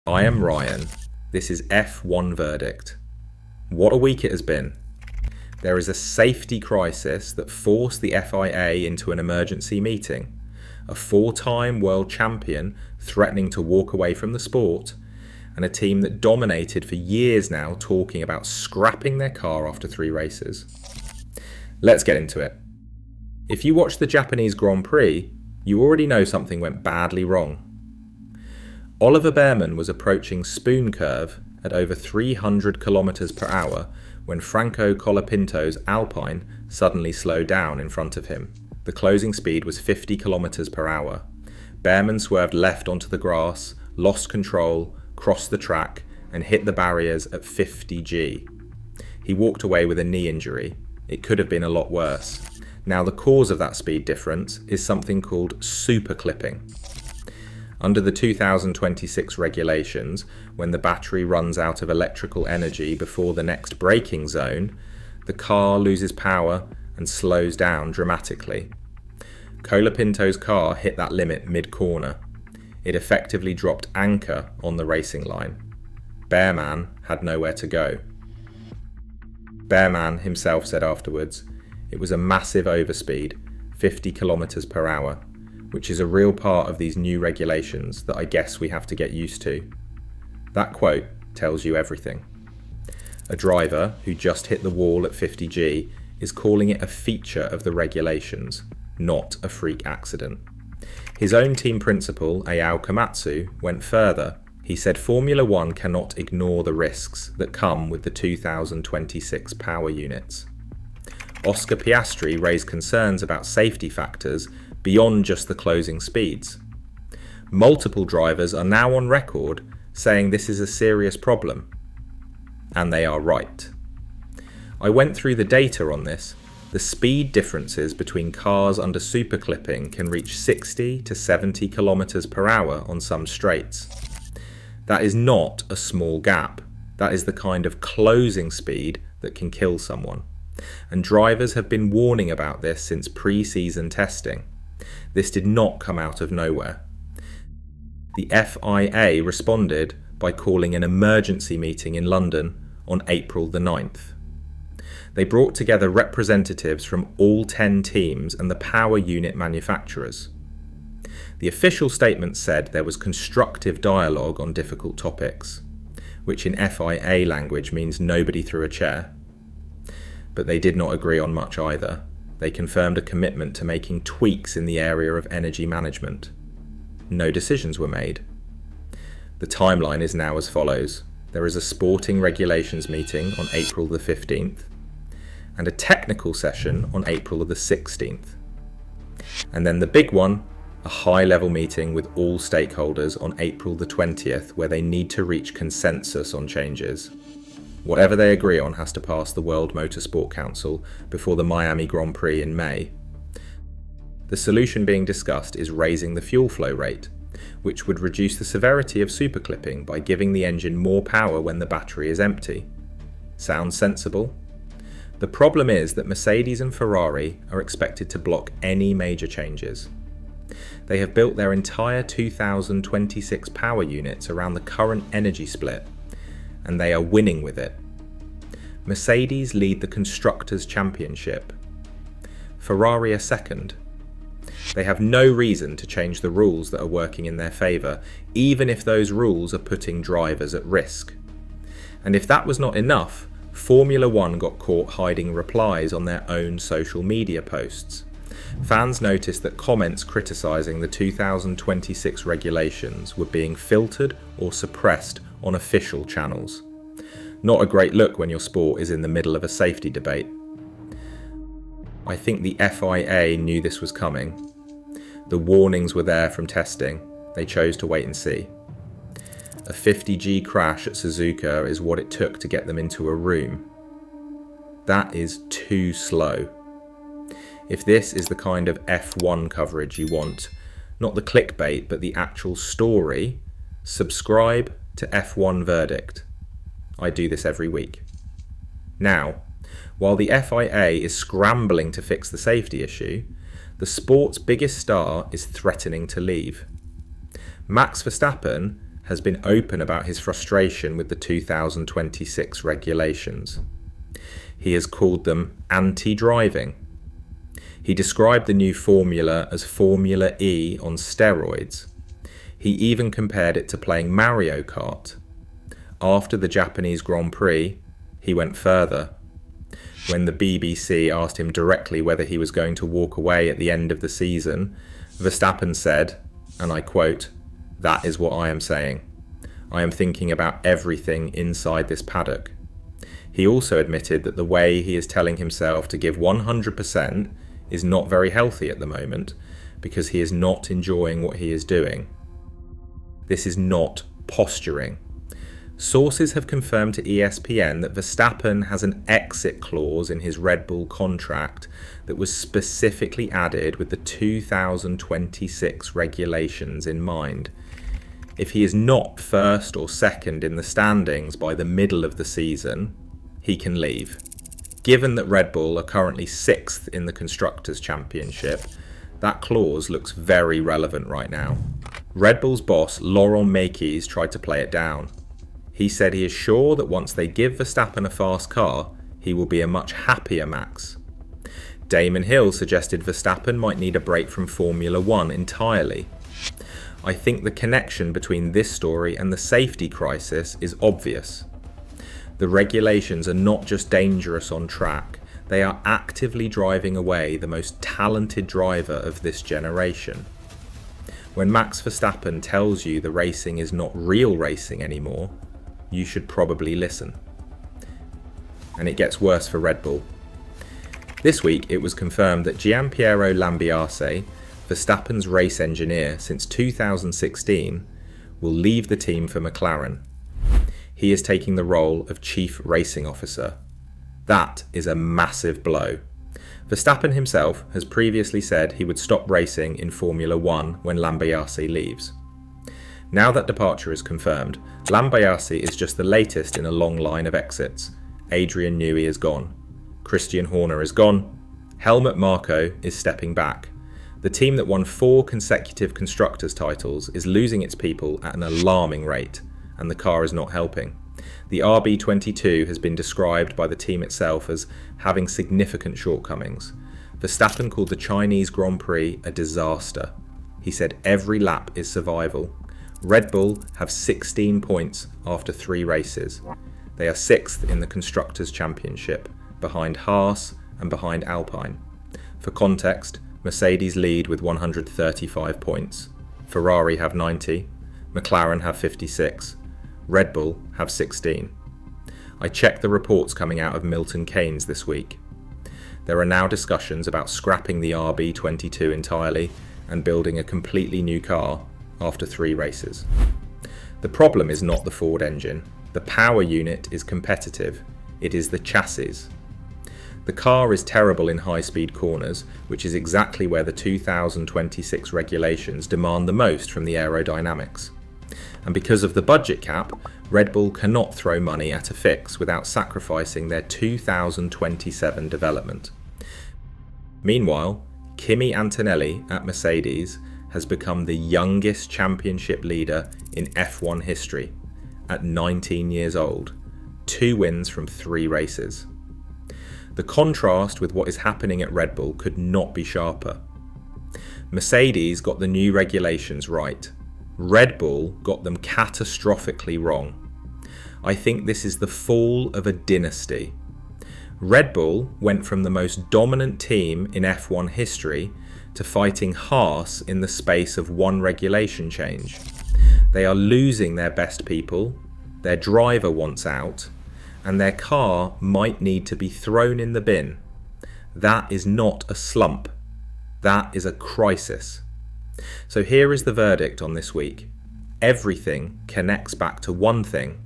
I am Ryan. This is F1 Verdict. What a week it has been. There is a safety crisis that forced the FIA into an emergency meeting. A 4-time world champion threatening to walk away from the sport, and a team that dominated for years now talking about scrapping their car after 3 races. Let's get into it. If you watched the Japanese Grand Prix, you already know something went badly wrong. Oliver Bearman was approaching spoon curve at over 300 km per hour when Franco Colapinto's Alpine suddenly slowed down in front of him. The closing speed was 50 km per hour. Bearman swerved left onto the grass, lost control, crossed the track and hit the barriers at 50 G. He walked away with a knee injury. It could have been a lot worse. Now the cause of that speed difference is something called super clipping. Under the 2026 regulations, when the battery runs out of electrical energy before the next braking zone, the car loses power and slows down dramatically. Colapinto's car hit that limit mid-corner. It effectively dropped anchor on the racing line. Bearman had nowhere to go. Bearman himself said afterwards, it was a massive overspeed, 50 km per hour, which is a real part of these new regulations that I guess we have to get used to. That quote tells you everything. A driver who just hit the wall at 50 G is calling it a feature of the regulations, not a freak accident. His own team principal, Ayao Komatsu, went further. He said Formula One cannot ignore the risks that come with the 2026 power units. Oscar Piastri raised concerns about safety factors beyond just the closing speeds. Multiple drivers are now on record saying this is a serious problem. And they are right. I went through the data on this. The speed differences between cars under super clipping can reach 60 to 70 km per hour on some straights. That is not a small gap. That is the kind of closing speed that can kill someone. And drivers have been warning about this since pre-season testing. This did not come out of nowhere. The FIA responded by calling an emergency meeting in London on April the 9th. They brought together representatives from all 10 teams and the power unit manufacturers. The official statement said there was constructive dialogue on difficult topics, which in FIA language means nobody threw a chair. But they did not agree on much either. They confirmed a commitment to making tweaks in the area of energy management. No decisions were made. The timeline is now as follows. There is a sporting regulations meeting on April the 15th and a technical session on April the 16th. And then the big one, a high-level meeting with all stakeholders on April the 20th where they need to reach consensus on changes. Whatever they agree on has to pass the World Motorsport Council before the Miami Grand Prix in May. The solution being discussed is raising the fuel flow rate, which would reduce the severity of superclipping by giving the engine more power when the battery is empty. Sounds sensible? The problem is that Mercedes and Ferrari are expected to block any major changes. They have built their entire 2026 power units around the current energy split, and they are winning with it. Mercedes lead the Constructors' Championship. Ferrari are second. They have no reason to change the rules that are working in their favour, even if those rules are putting drivers at risk. And if that was not enough, Formula One got caught hiding replies on their own social media posts. Fans noticed that comments criticising the 2026 regulations were being filtered or suppressed on official channels. Not a great look when your sport is in the middle of a safety debate. I think the FIA knew this was coming. The warnings were there from testing. They chose to wait and see. A 50G crash at Suzuka is what it took to get them into a room. That is too slow. If this is the kind of F1 coverage you want, not the clickbait but the actual story, subscribe to F1 Verdict. I do this every week. Now, while the FIA is scrambling to fix the safety issue, the sport's biggest star is threatening to leave. Max Verstappen has been open about his frustration with the 2026 regulations. He has called them anti-driving. He described the new formula as Formula E on steroids. He even compared it to playing Mario Kart. After the Japanese Grand Prix, he went further. When the BBC asked him directly whether he was going to walk away at the end of the season, Verstappen said, and I quote, "That is what I am saying. I am thinking about everything inside this paddock." He also admitted that the way he is telling himself to give 100% is not very healthy at the moment because he is not enjoying what he is doing. This is not posturing. Sources have confirmed to ESPN that Verstappen has an exit clause in his Red Bull contract that was specifically added with the 2026 regulations in mind. If he is not first or second in the standings by the middle of the season, he can leave. Given that Red Bull are currently 6th in the Constructors' Championship, that clause looks very relevant right now. Red Bull's boss, Laurent Mekies, tried to play it down. He said he is sure that once they give Verstappen a fast car, he will be a much happier Max. Damon Hill suggested Verstappen might need a break from Formula One entirely. I think the connection between this story and the safety crisis is obvious. The regulations are not just dangerous on track, they are actively driving away the most talented driver of this generation. When Max Verstappen tells you the racing is not real racing anymore, you should probably listen. And it gets worse for Red Bull. This week it was confirmed that Gianpiero Lambiase, Verstappen's race engineer since 2016, will leave the team for McLaren. He is taking the role of Chief Racing Officer. That is a massive blow. Verstappen himself has previously said he would stop racing in Formula One when Lambiase leaves. Now that departure is confirmed, Lambiase is just the latest in a long line of exits. Adrian Newey is gone. Christian Horner is gone. Helmut Marko is stepping back. The team that won 4 consecutive constructors titles is losing its people at an alarming rate, and the car is not helping. The RB22 has been described by the team itself as having significant shortcomings. Verstappen called the Chinese Grand Prix a disaster. He said every lap is survival. Red Bull have 16 points after 3 races. They are 6th in the Constructors' Championship, behind Haas and behind Alpine. For context, Mercedes lead with 135 points. Ferrari have 90. McLaren have 56. Red Bull have 16. I checked the reports coming out of Milton Keynes this week. There are now discussions about scrapping the RB22 entirely and building a completely new car after 3 races. The problem is not the Ford engine. The power unit is competitive. It is the chassis. The car is terrible in high-speed corners, which is exactly where the 2026 regulations demand the most from the aerodynamics. And because of the budget cap, Red Bull cannot throw money at a fix without sacrificing their 2027 development. Meanwhile, Kimi Antonelli at Mercedes has become the youngest championship leader in F1 history at 19 years old, 2 wins from 3 races. The contrast with what is happening at Red Bull could not be sharper. Mercedes got the new regulations right. Red Bull got them catastrophically wrong. I think this is the fall of a dynasty. Red Bull went from the most dominant team in F1 history to fighting Haas in the space of 1 regulation change. They are losing their best people, their driver wants out, and their car might need to be thrown in the bin. That is not a slump. That is a crisis. So here is the verdict on this week. Everything connects back to one thing: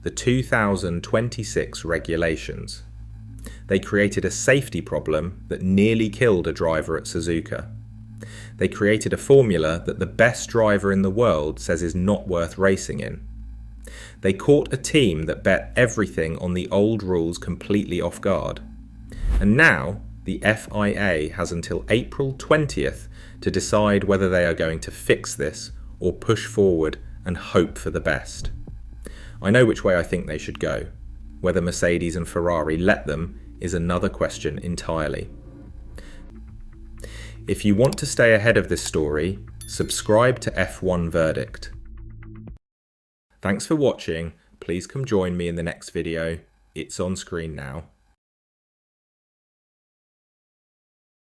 the 2026 regulations. They created a safety problem that nearly killed a driver at Suzuka. They created a formula that the best driver in the world says is not worth racing in. They caught a team that bet everything on the old rules completely off guard. And now the FIA has until April 20th to decide whether they are going to fix this or push forward and hope for the best. I know which way I think they should go. Whether Mercedes and Ferrari let them is another question entirely. If you want to stay ahead of this story, subscribe to F1 Verdict. Thanks for watching. Please come join me in the next video. It's on screen now.